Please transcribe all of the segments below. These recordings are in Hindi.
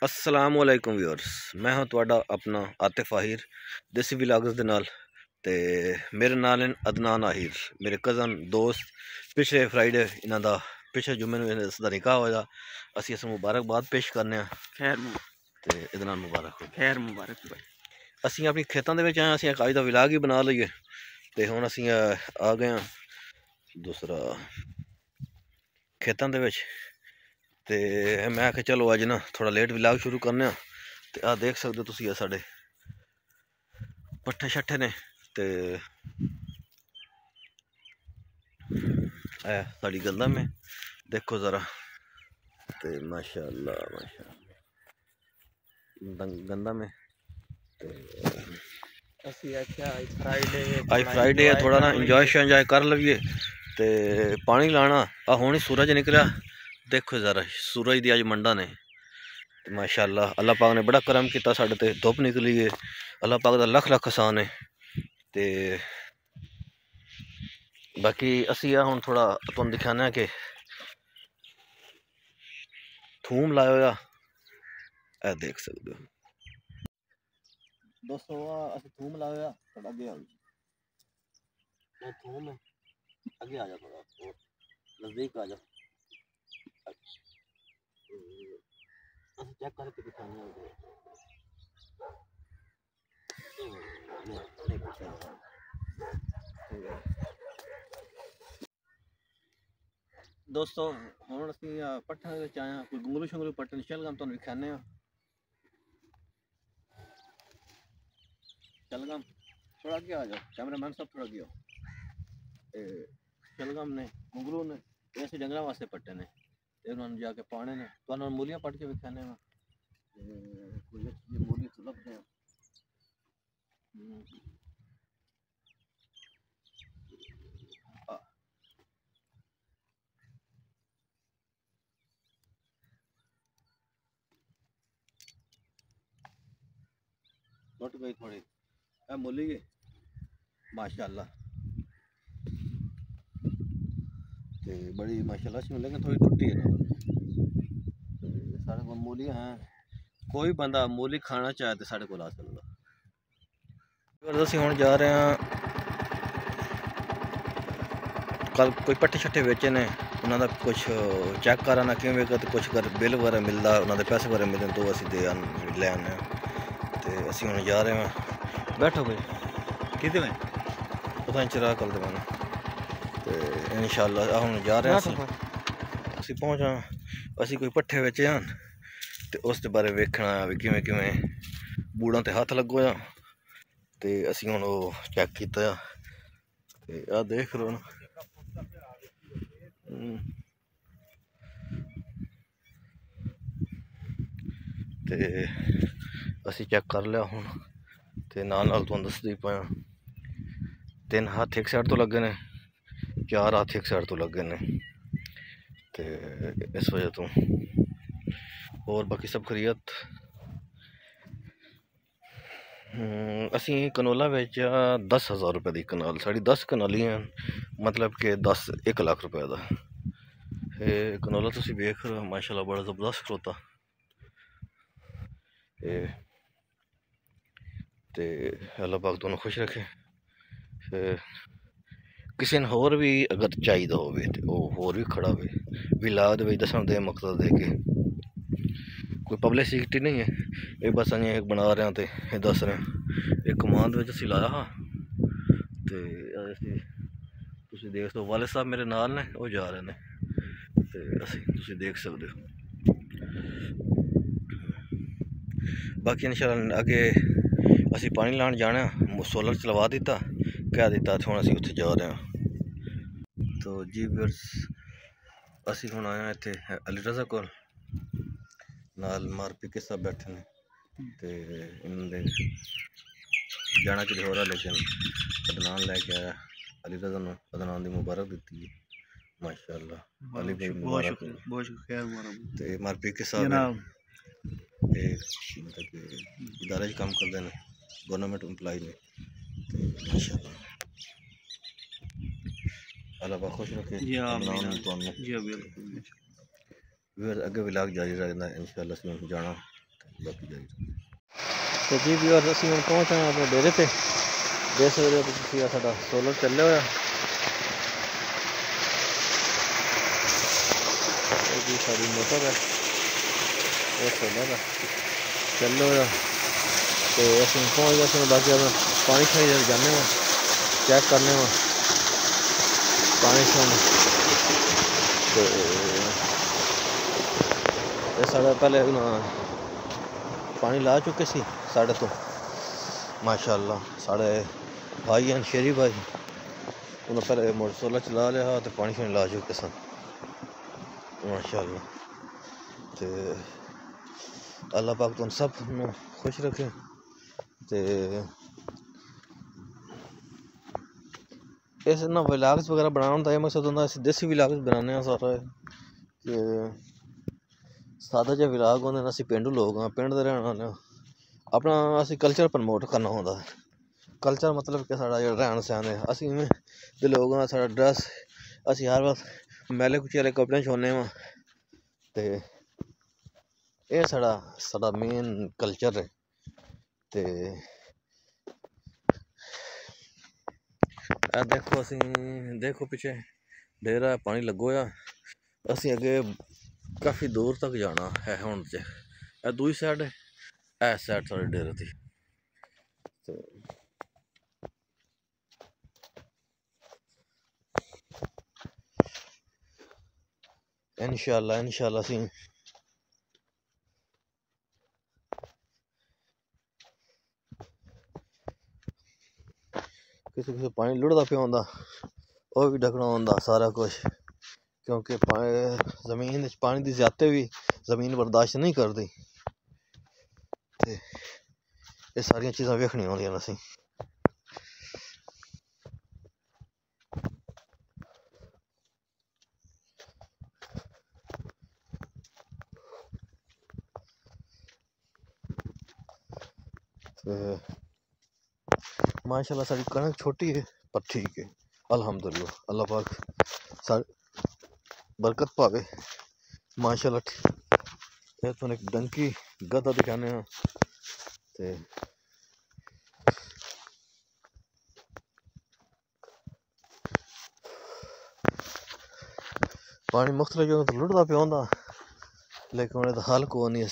अस्सलामुअलैकुम व्यूअर्स, मैं हूं तुहाडा अपना आतिफ आहिर देसी व्लॉग्स दे नाल। ते मेरे नाल हैं अदनान आहिर, मेरे कज़न दोस्त। पिछले फ्राइडे इन्हां दा पिछले जुम्मे नूं इसदा निकाह होया। असीं इस मुबारकबाद पेश करने आं। खैर ते इहदे नाल मुबारक हो। खैर मुबारक भाई। असीं अपनी खेतां दे विच आए, असीं अज दा व्लॉग ही बना लईए। ते हुण असीं आ गए हां दूसरा खेतां दे विच। ते मैं आखेआ चलो अज ना थोड़ा लेट व्लॉग शुरू करने आं। ते आ देख सकदे हो तुसीं साढ़े पट्ठे शट्ठे ने। ते साड़ी गंदम में देखो ज़रा। ते माशाअल्लाह माशाअल्लाह गंदम में। आज फ्राइडे है, थोड़ा ना इंजॉय शंजॉय कर लवीए। ते पानी लाना आ हुण सूरज निकलिया, देखो ज़रा सूरज दी अज मंडा ने। माशाअल्लाह अल्लाह पाक ने बड़ा करम किया साढ़े ते, धुप निकली है। अल्लाह पाक दा लख लख एहसान है। ते बाकी असी हुण थोड़ा तुहानूं दिखाने कि थूम लाया होया, ए देख सकते हो दोस्तों। असीं थूम लाया होया, थोड़ा अगे आओ। थूम है, अगे आ जाओ, थोड़ा नज़दीक आ जाओ। असीं चेक करके दिखाने हैं। दोस्तों हुण असीं पट्ठे दे विच आए हां, कोई गुंगलू शुंगलू पट्टन शलगम तुहानूं दिखाने आं। शलगम थोड़ा अगे आ जाओ, कैमरामैन साहब थोड़ा अगे आओ। शलगम ने गुंगलू ने ये असीं डंगरां वास्ते पट्टे ने, ते उन्होंने जाके पाने ने। तुहानूं मूलियां पट्ट के दिखाने आं। कोई अच्छी मूली तो लभदे हैं। टुट गई थोड़ी, मूली है माशाअल्लाह। ते बड़ी माशाअल्लाह सी, लेकिन थोड़ी टुटी है ना। साढ़े को मूली हैं, कोई बंदा मूली खाना चाहे तो साढ़े को आ सकदा। असीं हुण जा रहे हैं, कल कोई पट्ठे शट्ठे बेचे ने, उन्होंने कुछ चेक कराना क्यों वेगा, तो कुछ अगर बिल वगैरह मिलता, उन्होंने पैसे वगैरह मिलते तो असीं दे ले आने। तो असीं हुण जा रहे हैं। बैठो भाई किते में पता चिरा कल दवाना। तो इंशाअल्लाह हुण जा रहे हैं। असीं पहुंचा, असीं कोई पट्ठे बेचे हैं, तो उसके बारे वेखना भी किवें किवें बूड़ां ते हत्थ लगो जा। तो असीं हुण वो चेक किया। ते आ देख लो ना, ते असीं चेक कर लिया हुण। ते नाल नाल तुहानूं दसदी पाया, 3 हत्थ एक साइड तो लगे ने, 4 हत्थ एक साइड तो लगे ने। ते इस वजह तो और बाकी सब खरीत। असीं कनोला बेचा 10,000 रुपये की कनाल। साढ़ी 10 कनालियां, मतलब कि 1 लाख रुपए का कनोला तुसीं वेख रहे हो। माशाअल्लाह बड़ा ज़बरदस्त खलोता। ते अल्लाह पाक तुहानूं खुश रखे। किसी ने होर भी अगर चाहिए हो तो होर भी खड़ा हो व्लॉग दे विच दस्सण दे मकसद है कि कोई पब्लिसिटी नहीं है, ये बस अजें एक बना रहे हैं। तो ये दस रहे हैं एक कमान दे विच असीं लाया हा। ते तुसीं देख सकते हो, वाले साहब मेरे नाल ने, वो जा रहे हैं। ते असीं तुसीं देख सकते हो। बाकी इंशाअल्लाह अगे असीं पानी लान जाना, सोलर चलवा दिता, कह दिता, हुण असीं उत्थे जा रहे हैं। तो जी व्यूअर्स, असीं हुण आए इत्थे अली रज़ा कोल, नाल मारपी के सब बैठे ने। ते इन्होंने जाना कि होर, लेकिन अदनान लैके आया अली रज़ा नूं। अदनान दी मुबारक दित्ती है माशाअल्लाह। अली भाई मुबारक। ते मारपी के साहब मतलब कि इदारे काम करते हैं, गवर्नमेंट एम्प्लॉय ने। माशाअल्लाह अल्लाह पाक खुश रखे। अगे व्लॉग जारी रहना इंशाअल्लाह। असीं जाना बाकी जाइए। तो जी भी और ਅਸੀਂ ਹੁਣ ਪਹੁੰਚ ਆਏ ਆਪਣੇ ਡੇਰੇ ਤੇ। देख सकते हो ਤੁਸੀਂ ਆ ਸਾਡਾ ਸੋਲਰ ਚੱਲਿਆ ਹੋਇਆ। ਇਹ ਜੀ ਸਾਡੀ ਮੋਟਰ ਹੈ, ਇਹ ਸੋਲਰ ਹੈ ਚੱਲਿਆ ਹੋਇਆ। ਤੇ ਅਸੀਂ ਪਹੁੰਚ ਗਏ, ਅਸੀਂ ਬਾਕੀ ਆਪਣਾ ਪਾਣੀ ਛਾਈ जाने वा चेक करने वा पानी छाने। तो ये साढ़े पहले पानी ला चुके सी साढ़े तो माशाअल्लाह। साढ़े भाई हैं शेरी भाई, उन्होंने पहले मोटर सोलर चला लिया तो पानी शानी ला चुके सन माशाअल्लाह। तो अल्लाह पाक तुम सब खुश रखे। तो इस ना व्लॉग्स वगैरह बनाने का मकसद होंगे, अस देसी व्लॉग्स बनाने सारा कि सादा जो व्लॉग होंगे, अस पेंडू लोग हाँ, पिंड दे रहने वाले अपना अस कल्चर प्रमोट करना होंदा है। कल्चर मतलब कि साढ़ा जो रहन सहन है, अस इवें दे लोग हाँ, साढ़ा ड्रेस अस हर वक्त मैले कुची वाले कपड़े छोड़ने वा। तो यह साढ़ा मेन कल्चर है। तो देखो असी देखो पिछे डेरा पानी लगो या, असी अगे काफ़ी दूर तक जाना है हुण। जे दूई साइड है, इस साइड साढ़े डेरे की। तो इंशाअल्लाह असी किसी पानी लुढ़दा पिया होंदा, वह भी ढकना होंदा सारा कुछ, क्योंकि जमीन पानी की ज्यादा भी जमीन बर्दाश्त नहीं करती। ये सारिया चीज़ां वेखनियां होंदियां असीं। माशाअल्लाह सारी कणक छोटी है पर ठीक है अल्हम्दुलिल्लाह। अल्लाह पाक बरकत पावे माशाअल्लाह। ये तो एक डंकी गधा दिखाने ते पानी मुख्तलिफ जगह तो लुढ़दा पिया होंदा, लेकिन उन्हें तो हल को नहीं,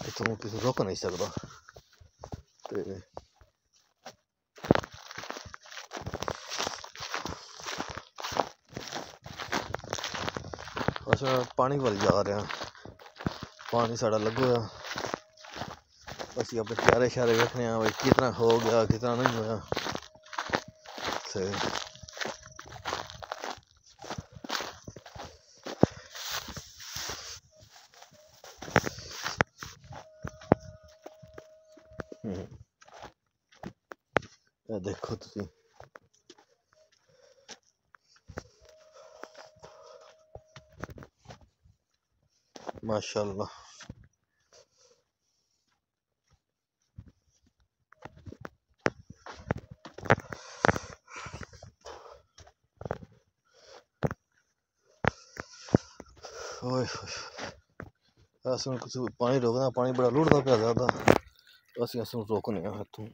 इतों किसी रोक नहीं सकता। ते अच्छा पानी वाल जा रहे हैं, पानी साढ़ा लगो असी अपने क्यारे श्यारे वेखने भाई कितना हो गया कितना नहीं होया। देखो तुसी माशाअल्लाह। कुछ पानी रोकना, पानी बड़ा लुढ़दा पिया ज्यादा, असीं रोकने इत्थों।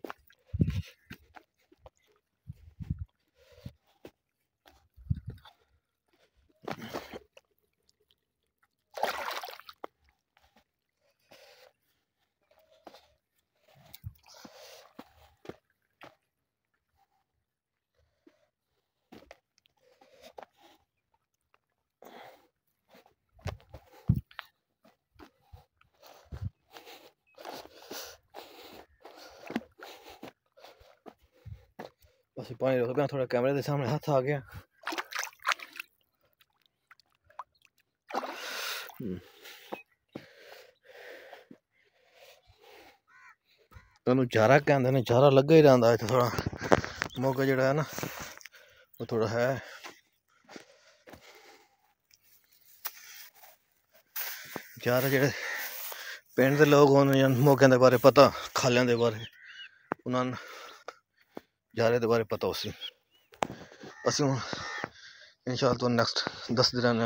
असीं पानी रोकते हैं, थोड़ा कैमरे के सामने हाथ आ गया। चारा कहते हैं, चारा लगा ही रहा है। थोड़ा मौका जोड़ा है ना वो थोड़ा है चारा जो पिंड के लोग होने मौके के बारे पता, खालियां के बारे उन्होंने चारे के बारे पता उसी। असी इंशाअल्लाह तो नेक्स्ट 10 दिन